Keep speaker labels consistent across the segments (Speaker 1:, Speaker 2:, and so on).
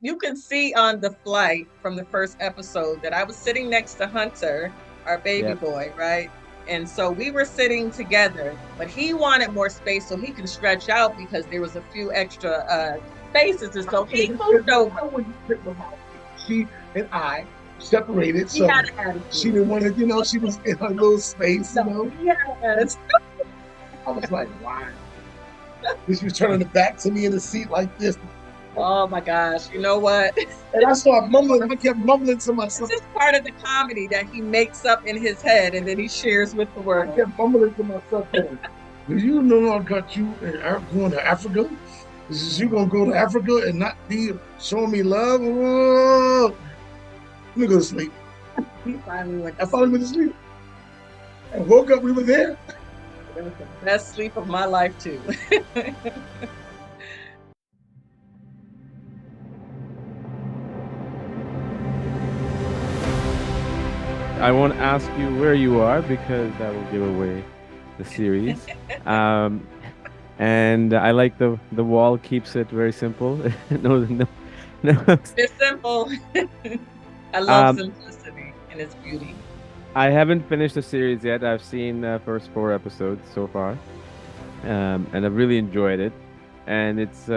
Speaker 1: you can see on the flight from the first episode that I was sitting next to Hunter, our baby
Speaker 2: Yeah.
Speaker 1: boy, right? And so we were sitting together, but he wanted more space so he can stretch out because there was a few extra spaces, and so he moved over.
Speaker 3: She and I separated,
Speaker 1: He had
Speaker 3: so
Speaker 1: an
Speaker 3: she
Speaker 1: attitude.
Speaker 3: didn't want to, she was in her little space,
Speaker 1: No, yes.
Speaker 3: I was like, wow. She was turning the back to me in the seat like this.
Speaker 1: Oh my gosh. You know what?
Speaker 3: And I started mumbling. I kept mumbling to
Speaker 1: This
Speaker 3: myself.
Speaker 1: is part of the comedy that he makes up in his head and then he shares with the
Speaker 3: I
Speaker 1: world.
Speaker 3: kept mumbling to myself, going, do you know I got you going to Africa? This is you gonna go to Africa and not be showing me love? Oh, let me go to sleep.
Speaker 1: He finally went
Speaker 3: I
Speaker 1: to
Speaker 3: finally
Speaker 1: sleep.
Speaker 3: went to sleep. I woke up, we were there.
Speaker 1: It was the best sleep of my life, too.
Speaker 2: I won't ask you where you are because that will give away the series. Um, and I like the wall keeps it very simple. No, no, no.
Speaker 1: It's simple. I love
Speaker 2: Um,
Speaker 1: simplicity and its beauty.
Speaker 2: I haven't finished the series yet. I've seen the first 4 episodes so far, and I've really enjoyed it. And it's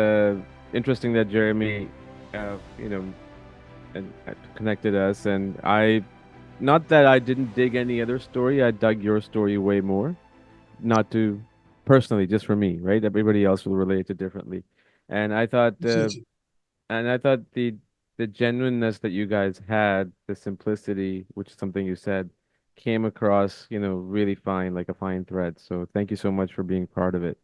Speaker 2: interesting that Jeremy, you know, and connected us. And I, not that I didn't dig any other story, I dug your story way more. Not to personally, just for me, right? Everybody else will relate it differently. And I thought,
Speaker 3: Appreciate you.
Speaker 2: and I thought the genuineness that you guys had, the simplicity, which is something you said, came across, really fine, like a fine thread. So thank you so much for being part of it.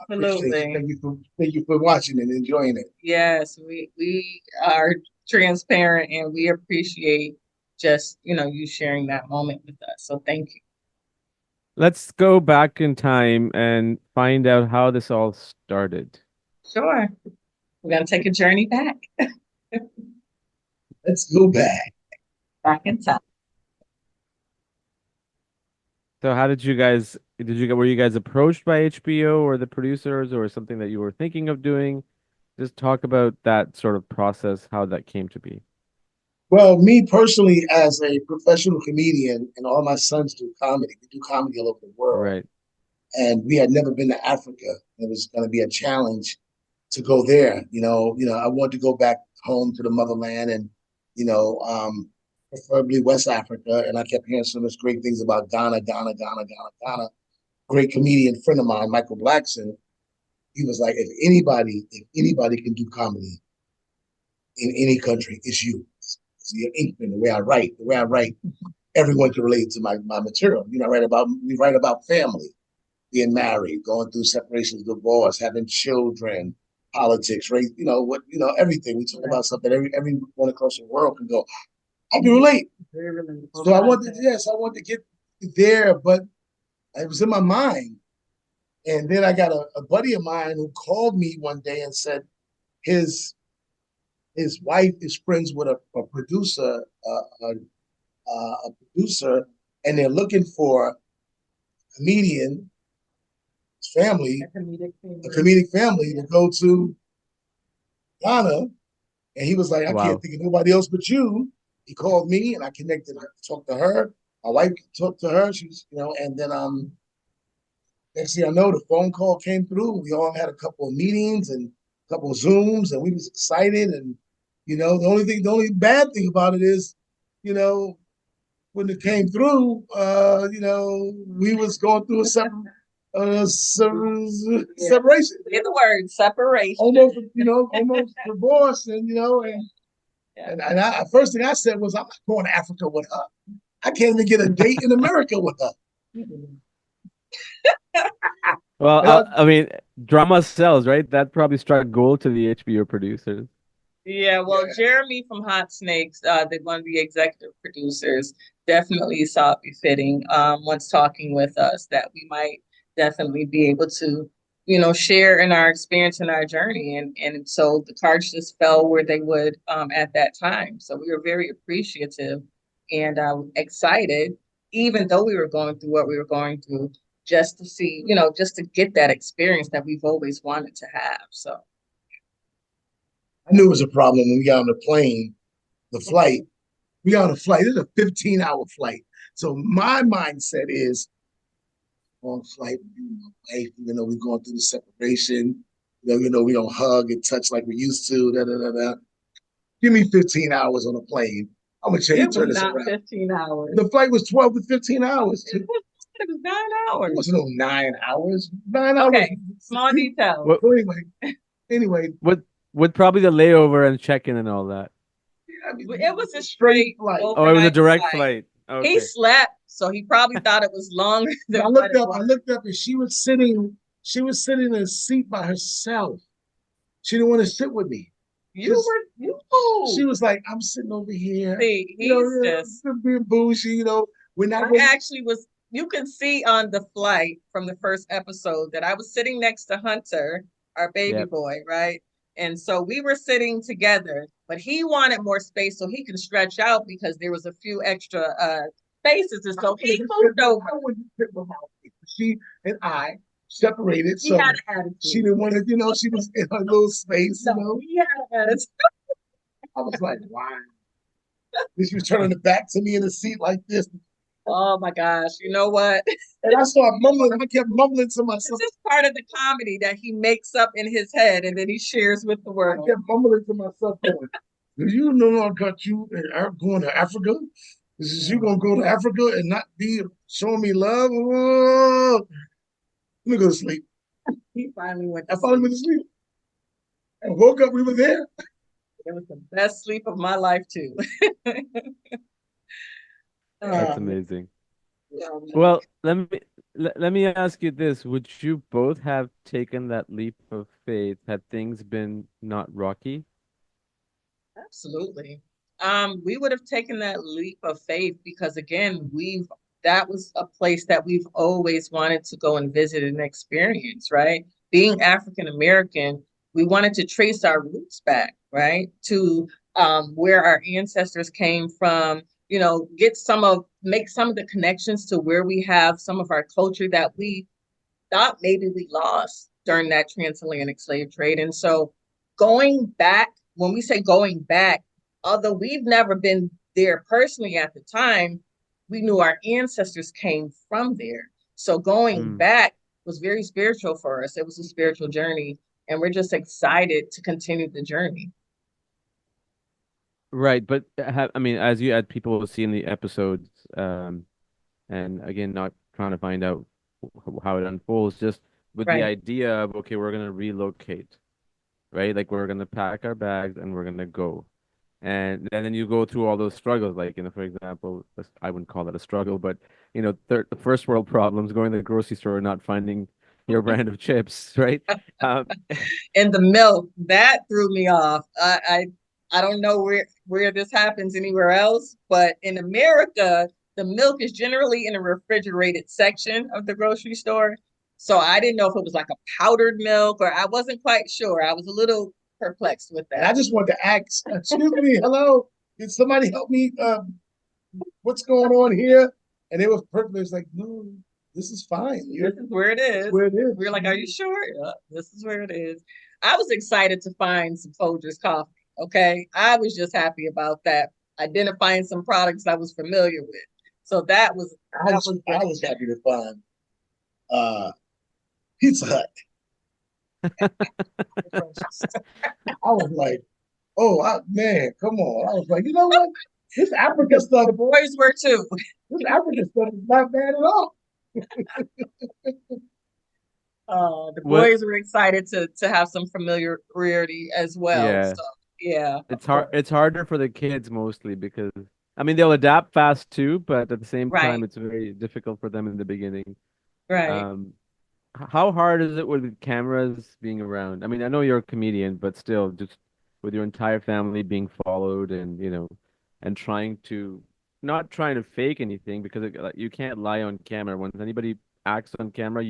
Speaker 3: Appreciate you.
Speaker 1: Absolutely.
Speaker 3: Thank you for watching and enjoying it.
Speaker 1: Yes, we are transparent and we appreciate just, you sharing that moment with us. So thank you.
Speaker 2: Let's go back in time and find out how this all started.
Speaker 1: Sure. We're going to take a journey
Speaker 3: Let's go back.
Speaker 1: back in time.
Speaker 2: So how were you guys approached by HBO or the producers or something that you were thinking of doing? Just talk about that sort of process, how that came to be.
Speaker 3: Well, me personally, as a professional comedian, and all my sons do comedy. We do comedy all over the world,
Speaker 2: Right.
Speaker 3: and we had never been to Africa. It was going to be a challenge to go there. I wanted to go back home to the motherland, and preferably West Africa. And I kept hearing so much great things about Ghana, Ghana, Ghana, Ghana, Ghana. Great comedian friend of mine, Michael Blackson. He was like, if anybody can do comedy in any country, it's you. It's your inkling, the way I write, everyone can relate to my material. We write about family, being married, going through separations, divorce, having children, politics, race, everything. We talk about something everyone across the world can go, I can relate.
Speaker 1: Very relatable
Speaker 3: So
Speaker 1: content.
Speaker 3: I wanted to get there, but it was in my mind. And then I got a buddy of mine who called me one day and said his his wife is friends with a producer, a producer, and they're looking for a comedian family,
Speaker 1: A comedic
Speaker 3: a
Speaker 1: thing.
Speaker 3: comedic family to go to Ghana. And he was like, I can't
Speaker 2: Wow.
Speaker 3: think of nobody else but you. He called me and I connected, talked to her. My wife talked to her. And then next thing I know, the phone call came through. We all had a couple of meetings and a couple of Zooms, and we was excited. And the only bad thing about it is, you know, when it came through, we was going through a separation,
Speaker 1: Say the word separation.
Speaker 3: almost divorce,
Speaker 1: Yeah.
Speaker 3: and first thing I said was, I'm not going to Africa with her. I can't even get a date in America with her.
Speaker 2: Well,
Speaker 3: And I,
Speaker 2: I mean, drama sells, right? That probably struck gold to the HBO producers.
Speaker 1: Yeah, well,
Speaker 3: yeah,
Speaker 1: Jeremy from Hot Snakes, one of the executive producers, definitely saw it befitting, once talking with us, that we might definitely be able to, share in our experience and our journey. And so the cards just fell where they would, at that time. So we were very appreciative and excited, even though we were going through what we were going through, just to see, just to get that experience that we've always wanted to have. So
Speaker 3: I knew it was a problem when we got on the plane, the flight. We got on a flight. This is a 15-hour flight. So my mindset is on flight with my wife, even though we're going through the separation. We don't hug and touch like we used to. Da, da, da, da. Give me 15 hours on a plane. I'm gonna change,
Speaker 1: It
Speaker 3: turn
Speaker 1: was
Speaker 3: this
Speaker 1: not
Speaker 3: around.
Speaker 1: 15 hours.
Speaker 3: The flight was 12 to 15 hours.
Speaker 1: It was 9 hours.
Speaker 3: It wasn't no 9 hours. 9 hours.
Speaker 1: Okay, small details.
Speaker 2: What
Speaker 3: So anyway,
Speaker 2: what would probably the layover and check-in and all that?
Speaker 3: I mean,
Speaker 1: It was a straight
Speaker 3: flight.
Speaker 2: Oh, it was a
Speaker 1: overnight
Speaker 2: direct
Speaker 1: flight.
Speaker 2: flight.
Speaker 1: He
Speaker 2: Okay.
Speaker 1: slept, so he probably thought it was longer than
Speaker 3: I
Speaker 1: what
Speaker 3: looked
Speaker 1: it
Speaker 3: up. I
Speaker 1: was.
Speaker 3: looked up, and she was sitting. She was sitting in a seat by herself. She didn't want to sit with me.
Speaker 1: You were you.
Speaker 3: She was like, "I'm sitting over here."
Speaker 1: See, he's just
Speaker 3: being bougie. We're not.
Speaker 1: I actually was you can see on the flight from the first episode that I was sitting next to Hunter, our baby
Speaker 2: Yep.
Speaker 1: boy, right? And so we were sitting together, but he wanted more space so he can stretch out because there was a few extra spaces. And so he moved over.
Speaker 3: She and I separated,
Speaker 1: He
Speaker 3: so
Speaker 1: had an attitude.
Speaker 3: she didn't want to. She was in her little space.
Speaker 1: No, he had an attitude.
Speaker 3: I was like, wow. Then she was turning the back to me in the seat like this.
Speaker 1: Oh my gosh. You know what?
Speaker 3: And I started mumbling. I kept mumbling to myself.
Speaker 1: This is part of the comedy that he makes up in his head and then he shares with the
Speaker 3: I
Speaker 1: world.
Speaker 3: kept mumbling to myself, going, "Do you know I got you going to Africa? This is you gonna go to Africa and not be showing me love? Oh, let me go to sleep."
Speaker 1: He finally went
Speaker 3: I finally went to sleep. And woke up. We were there.
Speaker 1: It was the best sleep of my life too.
Speaker 2: That's
Speaker 1: Um,
Speaker 2: amazing.
Speaker 1: um,
Speaker 2: Well, let me ask you this. Would you both have taken that leap of faith had things been not rocky?
Speaker 1: Absolutely. We would have taken that leap of faith because again, that was a place that we've always wanted to go and visit and experience, right? Being African American, we wanted to trace our roots back, right? To where our ancestors came from, make some of the connections to where we have some of our culture that we thought maybe we lost during that transatlantic slave trade. And so going back, when we say going back, although we've never been there personally at the time, we knew our ancestors came from there. So going
Speaker 2: Mm.
Speaker 1: back was very spiritual for us. It was a spiritual journey. And we're just excited to continue the journey.
Speaker 2: Right, but I mean, as you had people see in the episodes, and again, not trying to find out how it unfolds, just with the
Speaker 1: Right.
Speaker 2: idea of, okay, we're gonna relocate, right? Like we're gonna pack our bags and we're gonna go. And then you go through all those struggles, like, for example, I wouldn't call it a struggle, but first world problems, going to the grocery store and not finding your brand of chips, right? Um,
Speaker 1: And the milk, that threw me off. I don't know where this happens anywhere else, but in America, the milk is generally in a refrigerated section of the grocery store. So I didn't know if it was like a powdered milk or I wasn't quite sure. I was a little perplexed with
Speaker 3: And I
Speaker 1: that.
Speaker 3: just wanted to ask, excuse me, hello, can somebody help me? What's going on here? And they were perfectly like, no, this is fine.
Speaker 1: This is where it is.
Speaker 3: Where it is.
Speaker 1: We were like, are you sure? Yeah, this is where it is. I was excited to find some Folgers coffee. Okay. I was just happy about that. Identifying some products I was familiar with. So that was
Speaker 3: I was happy to find Pizza Hut. I was like, oh man, come on. I was like, you know what? This Africa stuff,
Speaker 1: the boys were too.
Speaker 3: this Africa stuff is not bad at all.
Speaker 1: The
Speaker 2: what?
Speaker 1: boys were excited to have some familiarity as well.
Speaker 2: Yeah,
Speaker 1: So yeah.
Speaker 2: it's hard. It's harder for the kids mostly because I mean they'll adapt fast too, but at the same time
Speaker 1: Right,
Speaker 2: it's very difficult for them in the beginning.
Speaker 1: right.
Speaker 2: Um, how hard is it with cameras being around? I mean, I know you're a comedian, but still, just with your entire family being followed and, and trying to, not trying to fake anything because like, you can't lie on camera. When anybody acts on camera,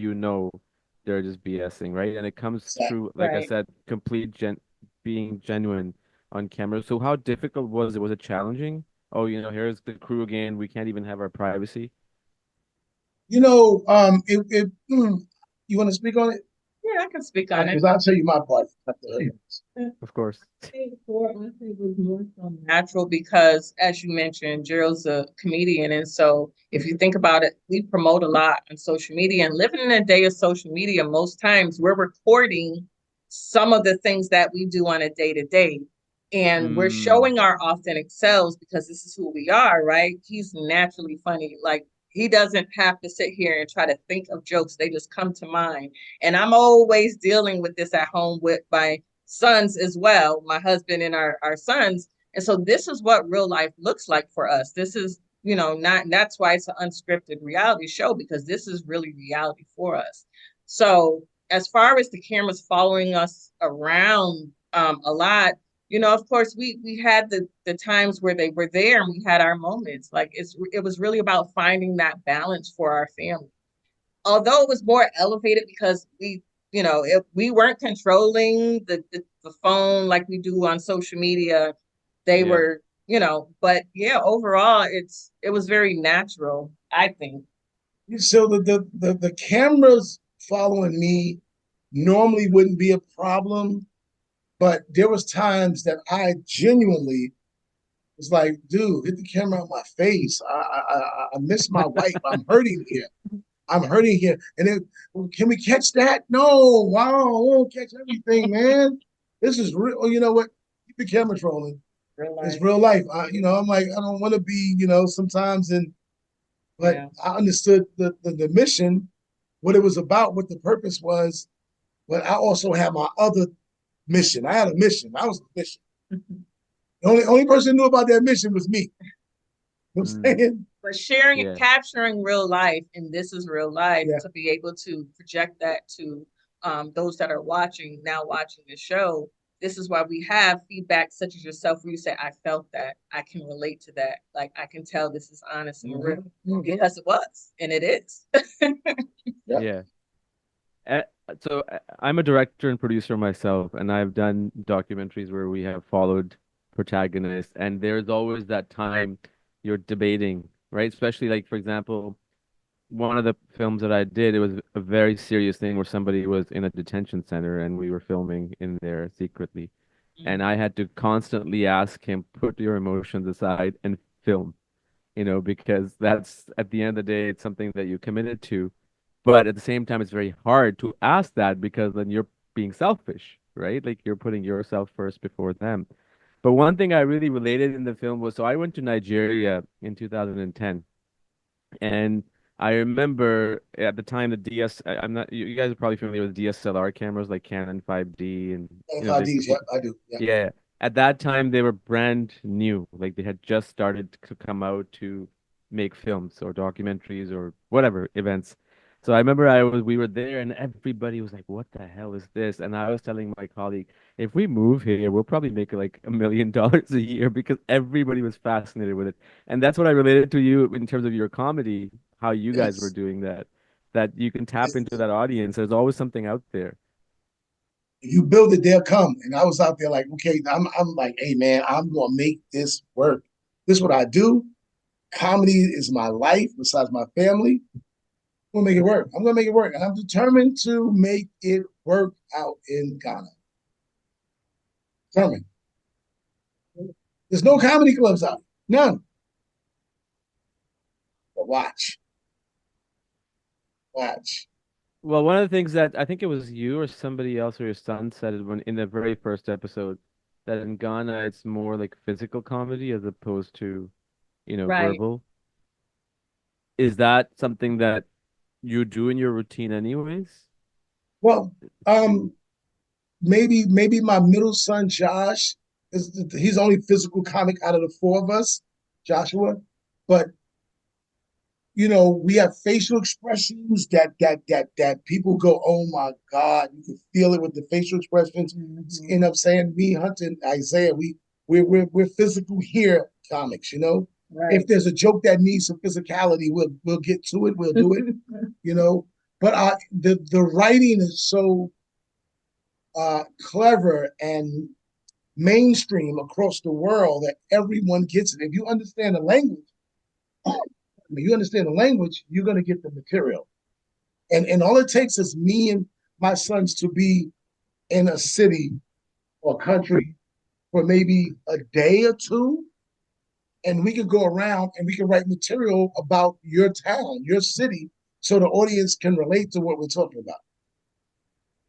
Speaker 2: they're just BSing, right? And it comes through, like I
Speaker 1: Right.
Speaker 2: said, being genuine on camera. So how difficult was it? Was it challenging? Oh, here's the crew again. We can't even have our privacy.
Speaker 3: You want to speak on it?
Speaker 1: Yeah, I can speak on it.
Speaker 3: Because I'll tell you my part after her.
Speaker 2: Of course.
Speaker 1: Honestly, it was more so natural because, as you mentioned, Gerald's a comedian, and so if you think about it, we promote a lot on social media. And living in a day of social media, most times we're recording some of the things that we do on a day to day, and we're
Speaker 2: Mm,
Speaker 1: showing our authentic selves because this is who we are, right? He's naturally funny, like. He doesn't have to sit here and try to think of jokes. They just come to mind. And I'm always dealing with this at home with my sons as well, my husband and our sons. And so this is what real life looks like for us. This is, not that's why it's an unscripted reality show, because this is really reality for us. So as far as the cameras following us around a lot, of course we had the times where they were there and we had our moments. Like it was really about finding that balance for our family, although it was more elevated because if we weren't controlling the phone like we do on social media, they
Speaker 2: yeah.
Speaker 1: were, but yeah, overall it was very natural, I think.
Speaker 3: So the cameras following me normally wouldn't be a problem, but there was times that I genuinely was like, dude, hit the camera on my face. I miss my wife. I'm hurting here. I'm hurting here. And then, can we catch that? No, wow, I won't catch everything, man. This is real. Oh, you know what? Keep the cameras rolling.
Speaker 1: Real
Speaker 3: It's
Speaker 1: life.
Speaker 3: real life. I'm like, I don't want to be, sometimes but
Speaker 1: Yeah.
Speaker 3: I understood the mission, what it was about, what the purpose was. But I also had my other mission. I had a mission. I was the mission. The only person who knew about that mission was me. You know what I'm
Speaker 2: Mm,
Speaker 3: saying?
Speaker 1: But sharing it,
Speaker 2: yeah.
Speaker 1: capturing real life, and this is real life,
Speaker 3: Yeah.
Speaker 1: to be able to project that to those that are watching the show. This is why we have feedback such as yourself, where you say, I felt that, I can relate to that, like I can tell this is honest and real, because it was and it is.
Speaker 3: Yeah.
Speaker 2: Yeah. Uh, I'm a director and producer myself, and I've done documentaries where we have followed protagonists, and there's always that time you're debating, right? Especially like, for example, one of the films that I did, it was a very serious thing where somebody was in a detention center and we were filming in there secretly. And I had to constantly ask him, put your emotions aside and film, because that's at the end of the day, it's something that you committed to. But at the same time, it's very hard to ask that because then you're being selfish, right? Like you're putting yourself first before them. But one thing I really related in the film was, so I went to Nigeria in 2010, and I remember at the time the I'm not, you guys are probably familiar with DSLR cameras like Canon 5D, and they,
Speaker 3: FIDs, yep, I do. Yeah.
Speaker 2: yeah, at that time they were brand new. Like they had just started to come out to make films or documentaries or whatever events. So I remember we were there and everybody was like, "What the hell is this?" And I was telling my colleague, "If we move here, we'll probably make like $1 million a year," because everybody was fascinated with it. And that's what I related to you in terms of your comedy, how you guys were
Speaker 3: Yes.
Speaker 2: doing that, that you can tap into
Speaker 3: Yes.
Speaker 2: that audience. There's always something out there.
Speaker 3: If you build it, they'll come. And I was out there like, okay, I'm like, hey man, I'm gonna make this work. This is what I do. Comedy is my life besides my family. I'm gonna make it work. I'm gonna make it work. And I'm determined to make it work out in Ghana. Determined. There's no comedy clubs out. None. But watch. Watch.
Speaker 2: Well, one of the things that I think it was you or somebody else or your son said it when in the very first episode, that in Ghana it's more like physical comedy as opposed to,
Speaker 1: Right.
Speaker 2: verbal. Is that something that you do in your routine anyways?
Speaker 3: Well, um, maybe my middle son Josh he's the only physical comic out of the four of us, Joshua. But we have facial expressions that people go, oh my God, you can feel it with the facial expressions.
Speaker 1: Mm-hmm.
Speaker 3: End up saying me, Hunter, and Isaiah, we're physical here comics,
Speaker 1: Right.
Speaker 3: If there's a joke that needs some physicality, we'll get to it, we'll do it, you know. But the writing is so clever and mainstream across the world that everyone gets it. If you understand the language, you're going to get the material. And all it takes is me and my sons to be in a city or country for maybe a day or two, and we could go around and we can write material about your town, your city, so the audience can relate to what we're talking about.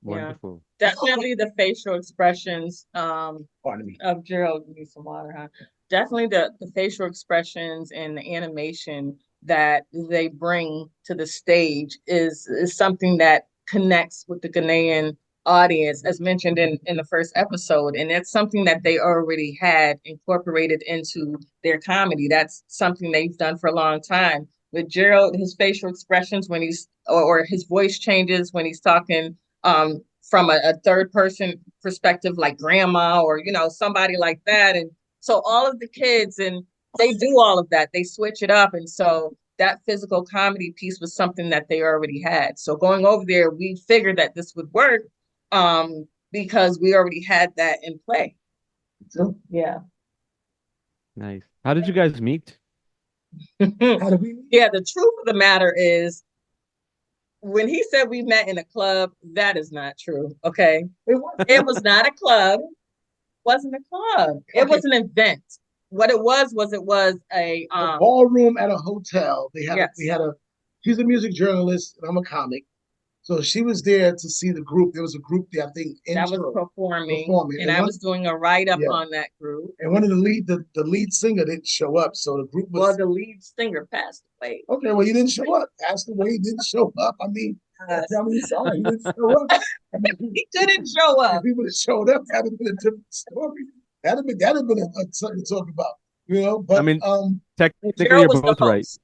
Speaker 1: Yeah.
Speaker 2: Wonderful.
Speaker 1: Definitely the facial expressions
Speaker 3: Pardon me.
Speaker 1: of Gerald. You need some water, huh? Definitely the facial expressions and the animation that they bring to the stage is something that connects with the Ghanaian audience, as mentioned in the first episode. And that's something that they already had incorporated into their comedy. That's something they've done for a long time. With Gerald, his facial expressions when he's or his voice changes when he's talking from a third person perspective, like grandma or somebody like that. And so all of the kids, and they do all of that, they switch it up. And so that physical comedy piece was something that they already had. So going over there, we figured that this would work because we already had that in play. Yeah.
Speaker 2: Nice. How did you guys meet?
Speaker 3: How do we?
Speaker 1: Yeah, the truth of the matter is, when he said we met in a club, that is not true. Okay. It was not a club. Wasn't a club. It was an event. What it was a
Speaker 3: ballroom at a hotel. They had
Speaker 1: yes.
Speaker 3: we had a she's a music journalist and I'm a comic. So she was there to see the group. There was a group there, I think,
Speaker 1: that was performing. And I was doing a write-up on that group.
Speaker 3: And one of the lead singer didn't show up. So the group was
Speaker 1: well, the lead singer passed away.
Speaker 3: Okay, well, he didn't show up. Passed away, he didn't show up. I mean, tell me sorry, he didn't show up. I mean,
Speaker 1: he couldn't show up.
Speaker 3: If he would have showed up, that'd have been a different story. That'd have been something to talk about, But
Speaker 2: I mean, technically,
Speaker 1: Gerald
Speaker 2: you're
Speaker 1: was
Speaker 2: both
Speaker 1: the
Speaker 2: right.
Speaker 1: host.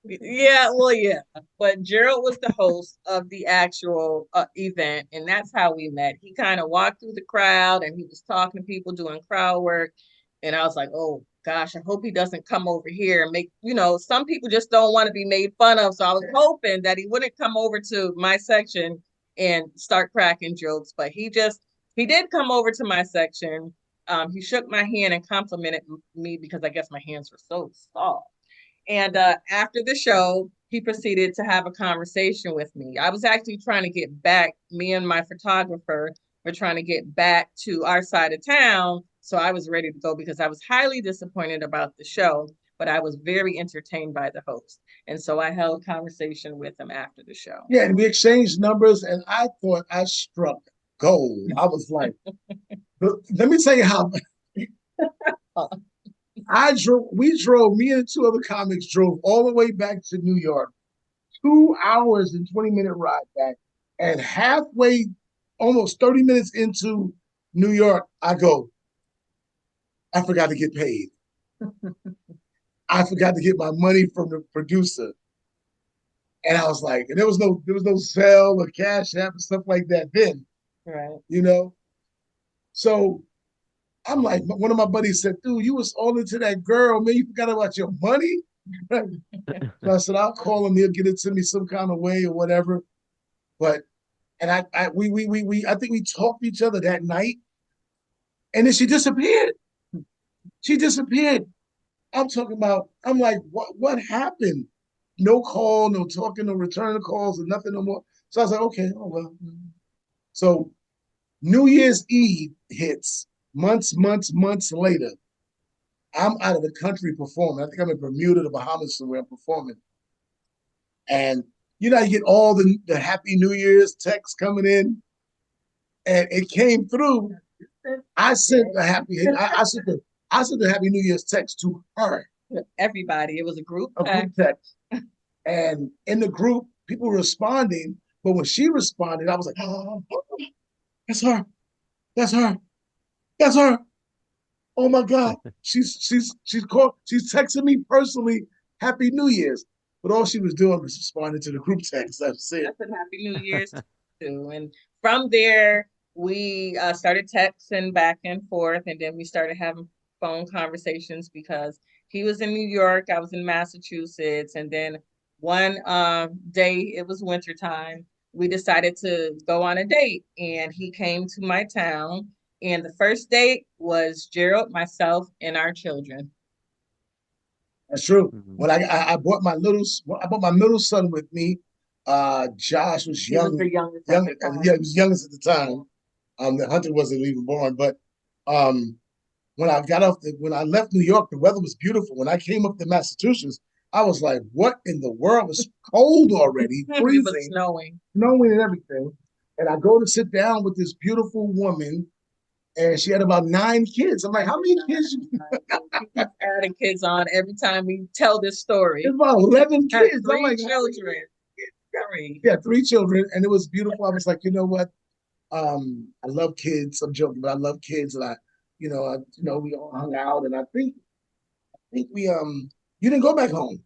Speaker 1: Yeah, well, yeah, but Gerald was the host of the actual event, and that's how we met. He kind of walked through the crowd, and he was talking to people, doing crowd work, and I was like, "Oh gosh, I hope he doesn't come over here and make." Some people just don't want to be made fun of, so I was hoping that he wouldn't come over to my section and start cracking jokes, but he did come over to my section. He shook my hand and complimented me because I guess my hands were so soft. And after the show, he proceeded to have a conversation with me. I was actually trying to get back, me and my photographer were trying to get back to our side of town. So I was ready to go because I was highly disappointed about the show, but I was very entertained by the host. And so I held conversation with him after the show.
Speaker 3: Yeah, and we exchanged numbers, and I thought I struck gold. I was like, let me tell you how. Me and two other comics drove all the way back to New York, 2 hours and 20-minute ride back. And halfway, almost 30 minutes into New York, I forgot to get paid. I forgot to get my money from the producer. And I was like, and there was no Zelle or Cash App and stuff like that then.
Speaker 1: Right.
Speaker 3: So I'm like, one of my buddies said, dude, you was all into that girl, man. You forgot about your money? So I said, I'll call him. He'll get it to me some kind of way or whatever. But, and I think we talked to each other that night. And then she disappeared. I'm like, what happened? No call, no talking, no return of calls, or nothing no more. So I was like, okay, oh well. So New Year's Eve hits, months later. I'm out of the country performing. I think I'm in Bermuda, the Bahamas somewhere, I'm performing. And you get all the Happy New Year's texts coming in. And it came through. I sent the Happy New Year's text to her.
Speaker 1: Everybody. It was a group
Speaker 3: text. And in the group, people were responding. But when she responded, I was like, oh, that's her. That's her. That's her. Oh my God. She's texting me personally, Happy New Year's. But all she was doing was responding to the group text. That's it.
Speaker 1: That's a Happy New Year's too. And from there, we started texting back and forth, and then we started having phone conversations because he was in New York, I was in Massachusetts, and then one day, it was wintertime, we decided to go on a date, and he came to my town, and the first date was Gerald, myself, and our children.
Speaker 3: That's true. When I brought my middle son with me, Josh was
Speaker 1: He was
Speaker 3: young,
Speaker 1: the youngest at
Speaker 3: young,
Speaker 1: the time.
Speaker 3: yeah, he was youngest at the time. The Hunter wasn't even born, but um, when I left New York, the weather was beautiful. When I came up to Massachusetts, I was like, "What in the world?" It's cold already,
Speaker 1: It was
Speaker 3: freezing,
Speaker 1: snowing.
Speaker 3: snowing, and everything. And I go to sit down with this beautiful woman, and she had about 9 kids. I'm like, "How many kids?"
Speaker 1: He keeps adding kids on every time we tell this story.
Speaker 3: It's about 11
Speaker 1: Had
Speaker 3: kids. I'm
Speaker 1: three
Speaker 3: like,
Speaker 1: children. Three.
Speaker 3: yeah, 3 children, and it was beautiful. I was like, you know what? I love kids. I'm joking, but I love kids, and we all hung out, and I think you didn't go back home.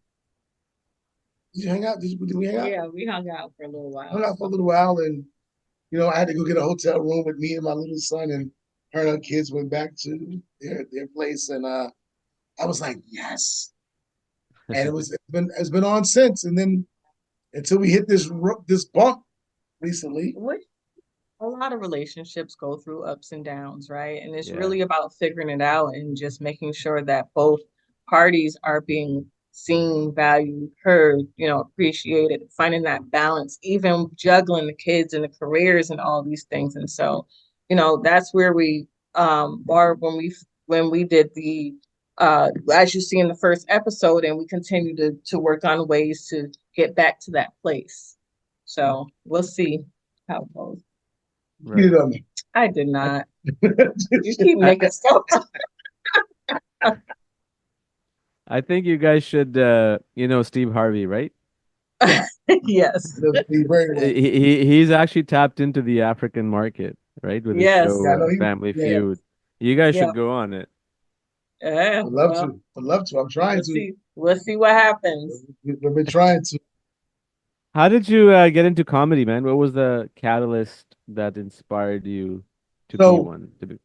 Speaker 3: Did you hang out? Did we hang out?
Speaker 1: Yeah, we hung out for a little
Speaker 3: Hung
Speaker 1: while.
Speaker 3: out for a little while, and I had to go get a hotel room with me and my little son, and her and her kids went back to their place, and I was like, yes, and it's been on since, and then until we hit this bump recently.
Speaker 1: Which a lot of relationships go through ups and downs, right? And it's
Speaker 2: Yeah.
Speaker 1: really about figuring it out and just making sure that both parties are being seen, valued, heard, appreciated, finding that balance, even juggling the kids and the careers and all these things. And so, that's where we are when we did the as you see in the first episode, and we continue to work on ways to get back to that place. So we'll see how it goes.
Speaker 3: You
Speaker 2: Right.
Speaker 3: know,
Speaker 1: I did not. You keep
Speaker 2: I,
Speaker 1: making stuff
Speaker 2: I think you guys should, Steve Harvey, right?
Speaker 1: up. Yes.
Speaker 3: very well.
Speaker 2: He's actually tapped into the African market, right, with his
Speaker 1: Yes.
Speaker 3: Yeah, I
Speaker 2: show
Speaker 3: know
Speaker 2: Family
Speaker 3: yeah,
Speaker 1: Yes.
Speaker 2: Feud. You guys
Speaker 1: Yeah.
Speaker 2: should go on it.
Speaker 1: Yeah.
Speaker 3: I'd love
Speaker 1: Well,
Speaker 3: to. I'd love to. I'm trying
Speaker 1: we'll
Speaker 3: to.
Speaker 1: see. We'll see what happens.
Speaker 3: We've been trying to.
Speaker 2: How did you get into comedy, man? What was the catalyst that inspired you to be
Speaker 3: So,
Speaker 2: one? To be...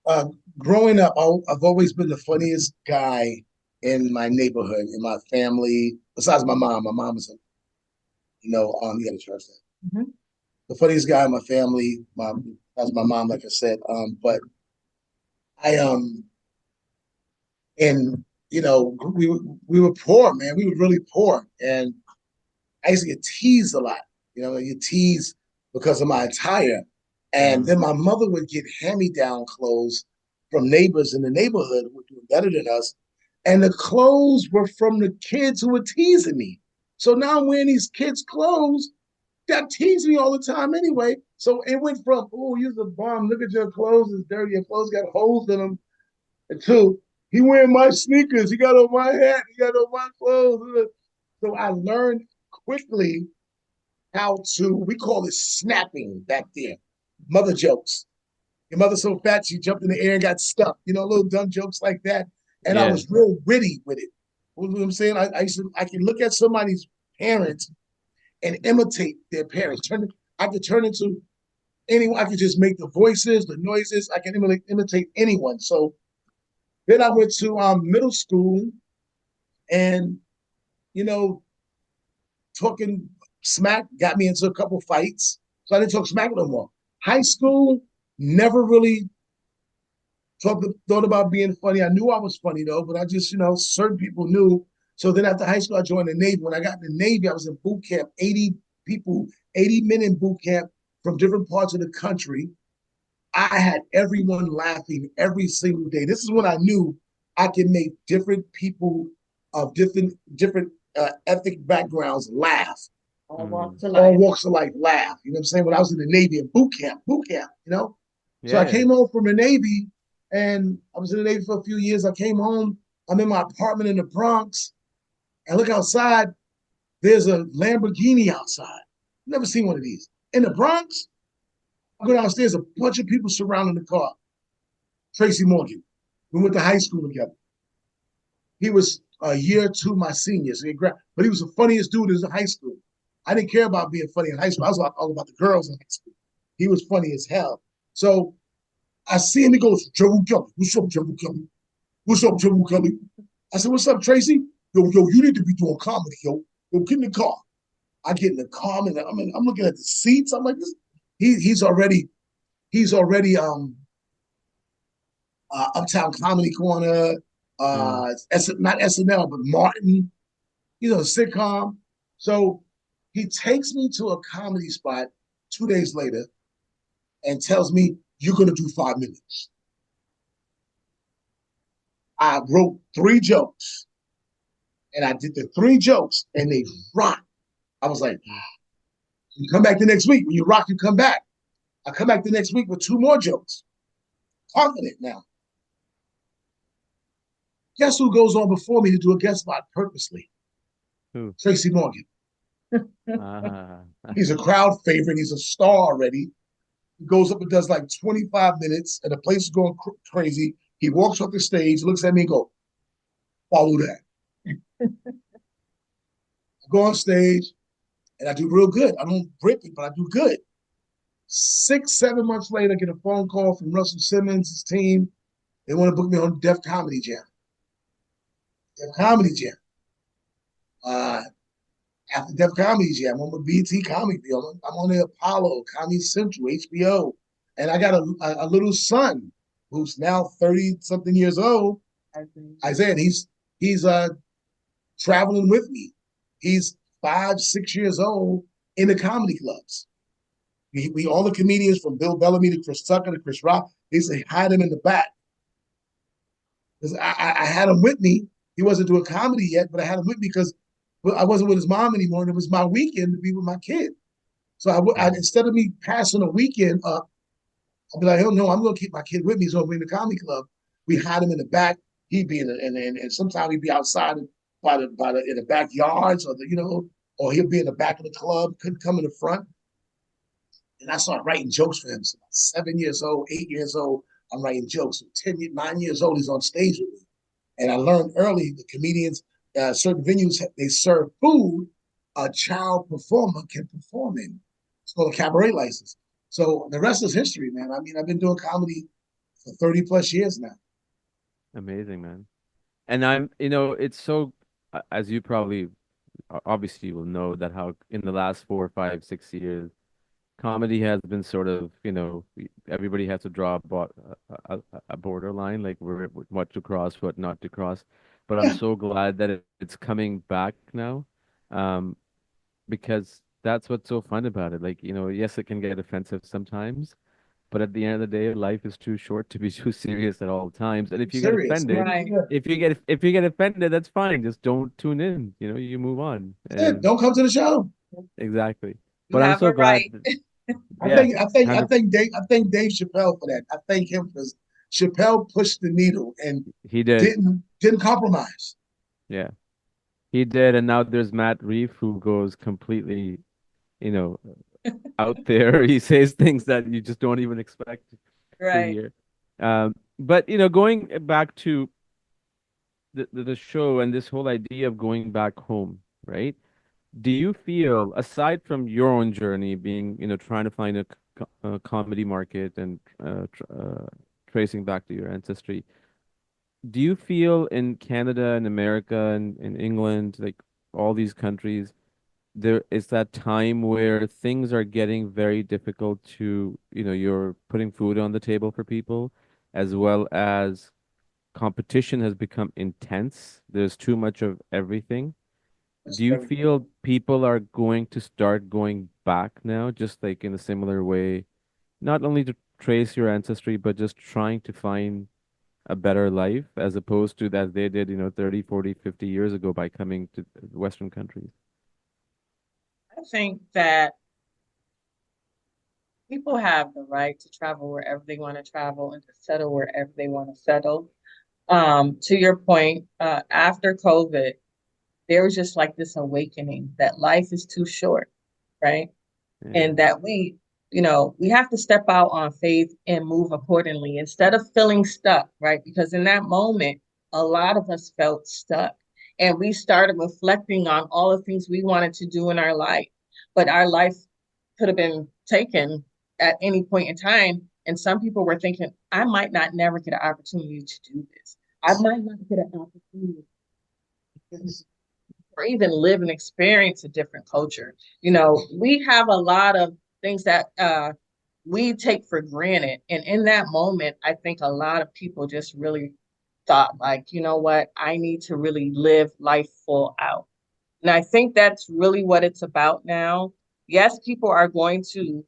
Speaker 3: uh, growing up, I've always been the funniest guy in my neighborhood, in my family. Besides my mom, is, you got to trust that.
Speaker 1: Mhm.
Speaker 3: The funniest guy in my family. That's my mom, like I said. But I and we were poor, man. We were really poor, and I used to get teased a lot. You tease because of my attire. And
Speaker 2: Mm,
Speaker 3: then my mother would get hand-me-down clothes from neighbors in the neighborhood who were doing better than us. And the clothes were from the kids who were teasing me. So now I'm wearing these kids' clothes that tease me all the time anyway. So it went from, oh, you're the bomb. Look at your clothes. It's dirty. Your clothes got holes in them. And to, he wearing my sneakers. He got on my hat. He got on my clothes. So I learned quickly how to, we call it snapping back there. Mother jokes. Your mother's so fat, she jumped in the air and got stuck. Little dumb jokes like that. And I
Speaker 2: yeah.
Speaker 3: was real witty with it. You know what I'm saying? I can look at somebody's parents and imitate their parents. I could turn into anyone. I could just make the voices, the noises. I can imitate anyone. So then I went to middle school and, you know, talking smack got me into a couple fights. So I didn't talk smack no more. High school, never really thought about being funny. I knew I was funny though, but I just, certain people knew. So then after high school, I joined the Navy. When I got in the Navy, I was in boot camp, 80 people, 80 men in boot camp from different parts of the country. I had everyone laughing every single day. This is when I knew I could make different people of different ethnic backgrounds laugh.
Speaker 1: All
Speaker 2: Mm,
Speaker 1: walks of
Speaker 3: All
Speaker 1: life.
Speaker 3: walks of life laugh. You know what I'm saying? When I was in the Navy in boot camp. So I
Speaker 2: yeah.
Speaker 3: came home from the Navy and I was in the Navy for a few years. I came home. I'm in my apartment in the Bronx. And look outside. There's a Lamborghini outside. Never seen one of these. In the Bronx, I go downstairs, a bunch of people surrounding the car. Tracy Morgan. We went to high school together. He was a year or two my senior, but he was the funniest dude in high school. I didn't care about being funny in high school. I was all about the girls in high school. He was funny as hell. So I see him. He goes, Gerald Kelly. What's up, Gerald Kelly? What's up, Gerald Kelly? I said, what's up, Tracy? Yo, you need to be doing comedy, yo. Yo, get in the car. I get in the car, and I'm looking at the seats. I'm like, this. He's already Uptown Comedy Corner,
Speaker 2: Mm,
Speaker 3: not SNL, but Martin, sitcom. So He takes me to a comedy spot 2 days later and tells me, "You're going to do 5 minutes." I wrote 3 jokes and I did the 3 jokes and they rocked. I was like, "You come back the next week. When you rock, you come back." I come back the next week with 2 more jokes. Confident now. Guess who goes on before me to do a guest spot purposely?
Speaker 2: Who?
Speaker 3: Tracy Morgan.
Speaker 2: Ah.
Speaker 3: He's a crowd favorite. He's a star already. He goes up and does like 25 minutes, and the place is going crazy. He walks off the stage, looks at me, and go, "Follow that." I go on stage, and I do real good. I don't rip it, but I do good. 6, 7 months later, I get a phone call from Russell Simmons, his team. They want to book me on Def Comedy Jam. Def Comedy Jam. Uh, After Def Comedy Jam, I'm on the BT Comedy Deal. I'm on the Apollo, Comedy Central, HBO. And I got a little son who's now 30 something years old, Isaiah, and he's traveling with me. He's 5, 6 years old in the comedy clubs. We all the comedians from Bill Bellamy to Chris Tucker to Chris Rock, they say hide him in the back. Because I had him with me. He wasn't doing comedy yet, but I had him with me because I wasn't with his mom anymore, and it was my weekend to be with my kid. So instead of me passing a weekend up, I'd be like, "Oh no, I'm going to keep my kid with me." So we're in the comedy club. We hide him in the back. He'd be and sometimes he'd be outside by the in the backyards or he'll be in the back of the club. Couldn't come in the front. And I started writing jokes for him. So 7 years old, 8 years old, I'm writing jokes. So 9 years old, he's on stage with me. And I learned early the comedians, certain venues, they serve food a child performer can perform in. It's called a cabaret license. So the rest is history, man. I mean, I've been doing comedy for 30 plus years now.
Speaker 2: Amazing, man. And it's so, as you probably obviously will know that how in the last 4, 5, 6 years, comedy has been sort of, everybody has to draw a borderline, like what to cross, what not to cross. But I'm
Speaker 3: Yeah,
Speaker 2: so glad that it's coming back now, um, because that's what's so fun about it. Like, yes, it can get offensive sometimes, but at the end of the day, life is too short to be too serious at all times. And
Speaker 3: I'm
Speaker 2: if you get
Speaker 3: serious.
Speaker 2: offended,
Speaker 1: Right.
Speaker 3: Yeah,
Speaker 2: if you get offended, that's fine. Just don't tune in. You move on.
Speaker 3: that's it.
Speaker 2: And
Speaker 3: Don't come to the show.
Speaker 2: exactly.
Speaker 1: You
Speaker 2: But I'm
Speaker 1: have
Speaker 2: so
Speaker 1: a
Speaker 2: glad.
Speaker 1: right.
Speaker 3: I
Speaker 2: Yeah,
Speaker 3: think I think I
Speaker 2: 100.
Speaker 3: think Dave Chappelle for that. I thank him because Chappelle pushed the needle and
Speaker 2: He did.
Speaker 3: didn't compromise.
Speaker 2: Yeah, he did. And now there's Matt Reef who goes completely, you know, out there. He says things that you just don't even expect to
Speaker 1: Right.
Speaker 2: hear. But going back to the show and this whole idea of going back home, right? Do you feel, aside from your own journey, being, trying to find a comedy market and tracing back to your ancestry, do you feel in Canada and America and in England, like all these countries, there is that time where things are getting very difficult to, you're putting food on the table for people, as well as competition has become intense. There's too much of everything. Do
Speaker 3: That's
Speaker 2: you
Speaker 3: very
Speaker 2: feel people are going to start going back now, just like in a similar way, not only to trace your ancestry, but just trying to find a better life as opposed to that they did, 30, 40, 50 years ago by coming to Western countries?
Speaker 1: I think that people have the right to travel wherever they want to travel and to settle wherever they want to settle. To your point, after COVID, there was just like this awakening that life is too short, right?
Speaker 2: Yeah.
Speaker 1: And that we have to step out on faith and move accordingly instead of feeling stuck, right? Because in that moment, a lot of us felt stuck and we started reflecting on all the things we wanted to do in our life, but our life could have been taken at any point in time. And some people were thinking, I might not never get an opportunity to do this. I might not get an opportunity or even live and experience a different culture. We have a lot of things that we take for granted. And in that moment, I think a lot of people just really thought, like, you know what, I need to really live life full out. And I think that's really what it's about now. Yes, people are going to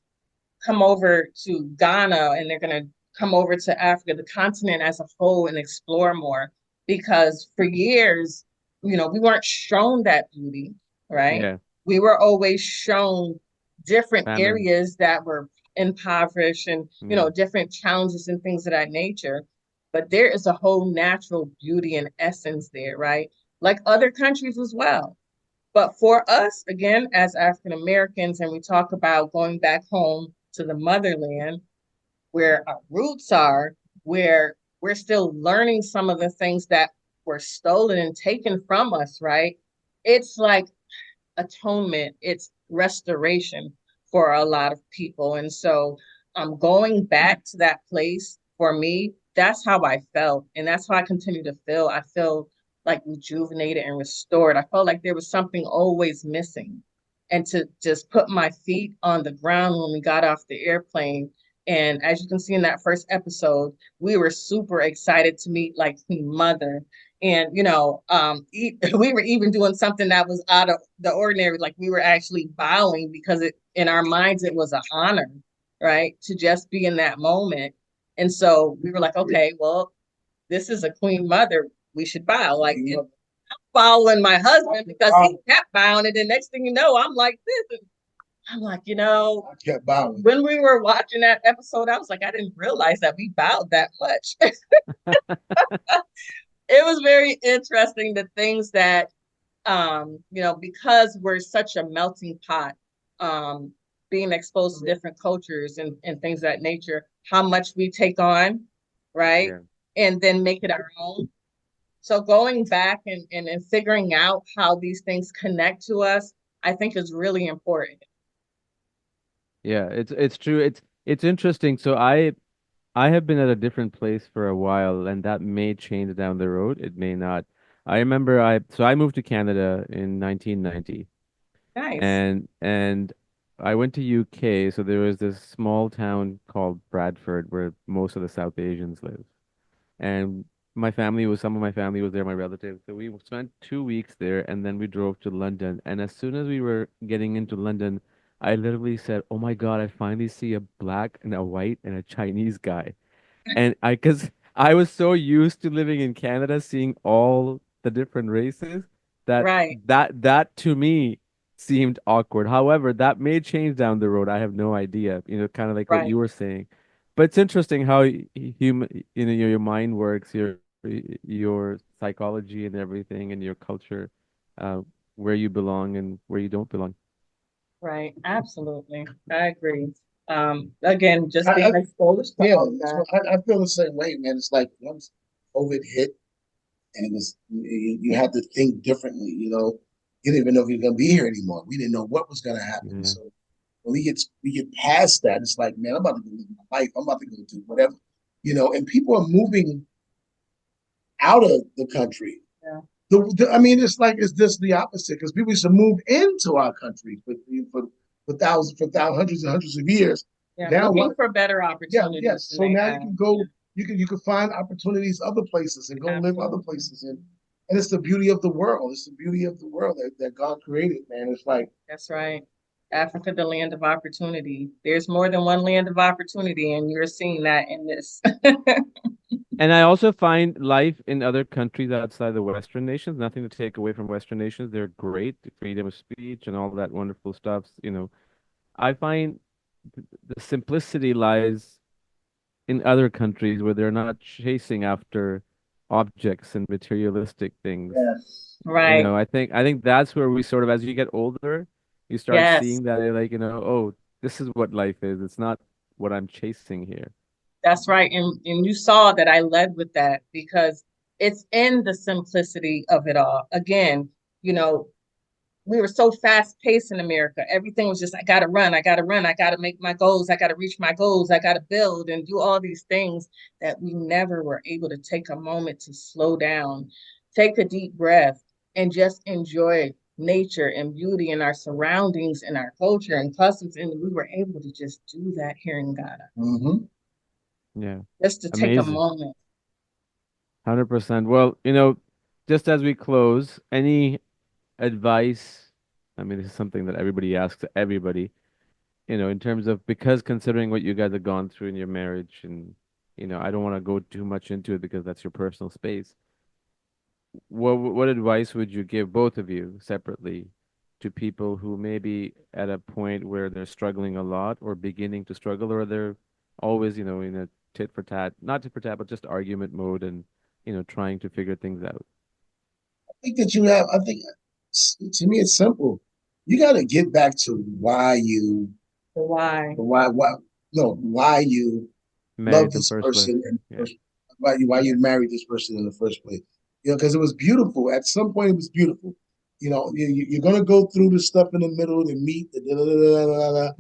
Speaker 1: come over to Ghana and they're going to come over to Africa, the continent as a whole, and explore more. Because for years, we weren't shown that beauty, right?
Speaker 2: Yeah,
Speaker 1: We were always shown different
Speaker 2: famine.
Speaker 1: areas that were impoverished and,
Speaker 2: Yeah,
Speaker 1: different challenges and things of that nature. But there is a whole natural beauty and essence there, right? Like other countries as well. But for us, again, as African Americans, and we talk about going back home to the motherland where our roots are, where we're still learning some of the things that were stolen and taken from us, right? It's like atonement, it's restoration for a lot of people. And so going back to that place for me, that's how I felt. And that's how I continue to feel. I feel like rejuvenated and restored. I felt like there was something always missing. And to just put my feet on the ground when we got off the airplane. And as you can see in that first episode, we were super excited to meet like Queen Mother. And we were even doing something that was out of the ordinary, like we were actually bowing because it in our minds it was an honor, right, to just be in that moment. And so we were like, okay, well, this is a Queen Mother, we should bow. Like following my husband because he kept bowing, and the next thing you know, I'm like this. And I'm like,
Speaker 3: I kept bowing.
Speaker 1: when we were watching that episode, I was like, I didn't realize that we bowed that much. It was very interesting, the things that because we're such a melting pot, um, being exposed to different cultures and things of that nature, how much we take on, right?
Speaker 2: yeah,
Speaker 1: And then make it our own. So going back and figuring out how these things connect to us, I think is really important.
Speaker 2: yeah. It's true. It's interesting. So I have been at a different place for a while, and that may change down the road. It may not. I remember I moved to Canada in 1990,
Speaker 1: Nice.
Speaker 2: and I went to UK. So there was this small town called Bradford where most of the South Asians live, and some of my family was there, my relatives. So we spent 2 weeks there, and then we drove to London. And as soon as we were getting into London, I literally said, "Oh my God, I finally see a black and a white and a Chinese guy." And because I was so used to living in Canada, seeing all the different races,
Speaker 1: Right,
Speaker 2: that to me seemed awkward. However, that may change down the road. I have no idea. Kind of like what
Speaker 1: right,
Speaker 2: you were saying. But it's interesting how human, your mind works, your psychology and everything, and your culture, uh, where you belong and where you don't belong.
Speaker 1: right. Absolutely. I agree. Again, just
Speaker 3: I
Speaker 1: being exposed to
Speaker 3: yeah,
Speaker 1: all of
Speaker 3: so
Speaker 1: that.
Speaker 3: I feel the same way, man. It's like once COVID hit, and it was you had to think differently. You didn't even know if you were gonna be here anymore. We didn't know what was gonna happen.
Speaker 2: Yeah.
Speaker 3: So when we get past that, it's like, man, I'm about to go live my life. I'm about to go do whatever. And people are moving out of the country.
Speaker 1: Yeah.
Speaker 3: I mean, it's like it's just the opposite because people used to move into our country for hundreds and hundreds of years.
Speaker 1: Yeah.
Speaker 3: Now
Speaker 1: Looking
Speaker 3: what?
Speaker 1: for better
Speaker 3: Yeah,
Speaker 1: opportunities
Speaker 3: yes.
Speaker 1: than
Speaker 3: So
Speaker 1: they
Speaker 3: now you
Speaker 1: have.
Speaker 3: can go,
Speaker 1: Yeah.
Speaker 3: you can find opportunities other places and go live other
Speaker 1: Absolutely.
Speaker 3: places, and it's the beauty of the world. It's the beauty of the world that God created, man. It's like
Speaker 1: That's right. Africa, the land of opportunity. There's more than one land of opportunity, and you're seeing that in this.
Speaker 2: And I also find life in other countries outside the Western nations, nothing to take away from Western nations. They're great, freedom of speech and all that wonderful stuff. I find the simplicity lies in other countries where they're not chasing after objects and materialistic things.
Speaker 3: yes,
Speaker 1: Right.
Speaker 2: I think that's where we sort of, as you get older, you start
Speaker 1: Yes,
Speaker 2: seeing that like, oh, this is what life is. It's not what I'm chasing here.
Speaker 1: that's right. And you saw that I led with that because it's in the simplicity of it all. Again, you know, we were so fast paced in America. Everything was just, I gotta run, I gotta run, I gotta make my goals, I gotta reach my goals, I gotta build and do all these things that we never were able to take a moment to slow down, take a deep breath, and just enjoy nature and beauty in our surroundings and our culture and customs. And we were able to just do that here in Ghana,
Speaker 3: mm-hmm.
Speaker 2: Yeah.
Speaker 1: just to take a
Speaker 2: Amazing.
Speaker 1: moment.
Speaker 2: 100%. Well, just as we close, any advice? I mean, this is something that everybody asks everybody, in terms of, because considering what you guys have gone through in your marriage, and I don't want to go too much into it because that's your personal space. What advice would you give, both of you separately, to people who may be at a point where they're struggling a lot or beginning to struggle, or they're always, in a tit for tat, not tit for tat, but just argument mode, and trying to figure things out?
Speaker 3: think that you have. I think to me it's simple. You got to get back to why you,
Speaker 1: Why?
Speaker 3: why, no, why you love
Speaker 2: Married in
Speaker 3: this
Speaker 2: first place.
Speaker 3: person in the
Speaker 2: Yeah.
Speaker 3: first, why you married this person in the first place. Because it was beautiful. At some point, it was beautiful. You're gonna go through the stuff in the middle, the meat, the da, da, da, da, da, da.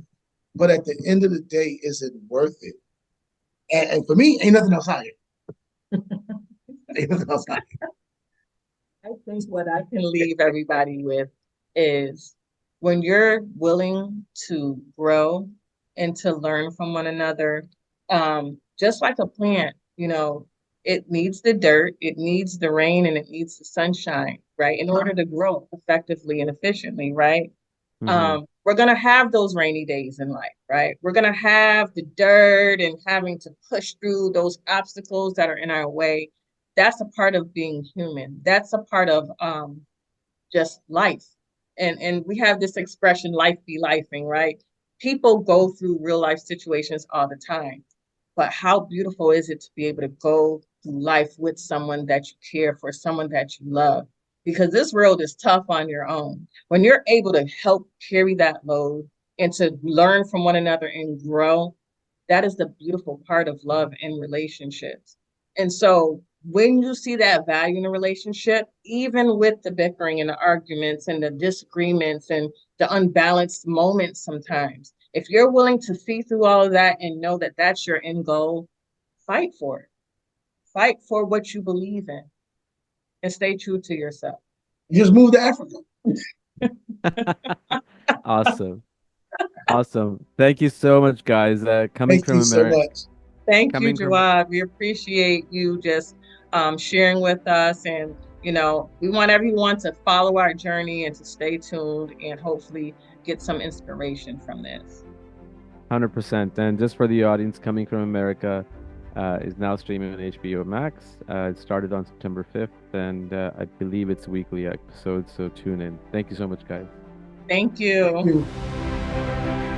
Speaker 3: But at the end of the day, is it worth it? And for me, ain't nothing else out here. Ain't nothing else out here.
Speaker 1: I think what I can leave everybody with is when you're willing to grow and to learn from one another, just like a plant, it needs the dirt, it needs the rain, and it needs the sunshine, right? In order to grow effectively and efficiently, right?
Speaker 2: Mm-hmm.
Speaker 1: We're going to have those rainy days in life, right? We're going to have the dirt and having to push through those obstacles that are in our way. That's a part of being human. That's a part of just life. And we have this expression, life be lifing, right? People go through real life situations all the time. But how beautiful is it to be able to go through life with someone that you care for, someone that you love? Because this world is tough on your own. When you're able to help carry that load and to learn from one another and grow, that is the beautiful part of love and relationships. And so when you see that value in a relationship, even with the bickering and the arguments and the disagreements and the unbalanced moments sometimes, if you're willing to see through all of that and know that that's your end goal, fight for it. Fight for what you believe in and stay true to yourself.
Speaker 3: You just moved to Africa.
Speaker 2: Awesome. Awesome. Thank you so much, guys. Coming
Speaker 3: Thank
Speaker 2: from
Speaker 3: you so
Speaker 2: America,
Speaker 3: much.
Speaker 1: Thank you,
Speaker 2: coming from
Speaker 1: Jawad. We appreciate you just sharing with us. And, we want everyone to follow our journey and to stay tuned and hopefully get some inspiration from this.
Speaker 2: 100%. And just for the audience, Coming from America is now streaming on HBO Max. It started on September 5th, and I believe it's weekly episodes, so tune in. Thank you so much, guys.
Speaker 1: Thank
Speaker 3: Thank
Speaker 1: you.
Speaker 3: you.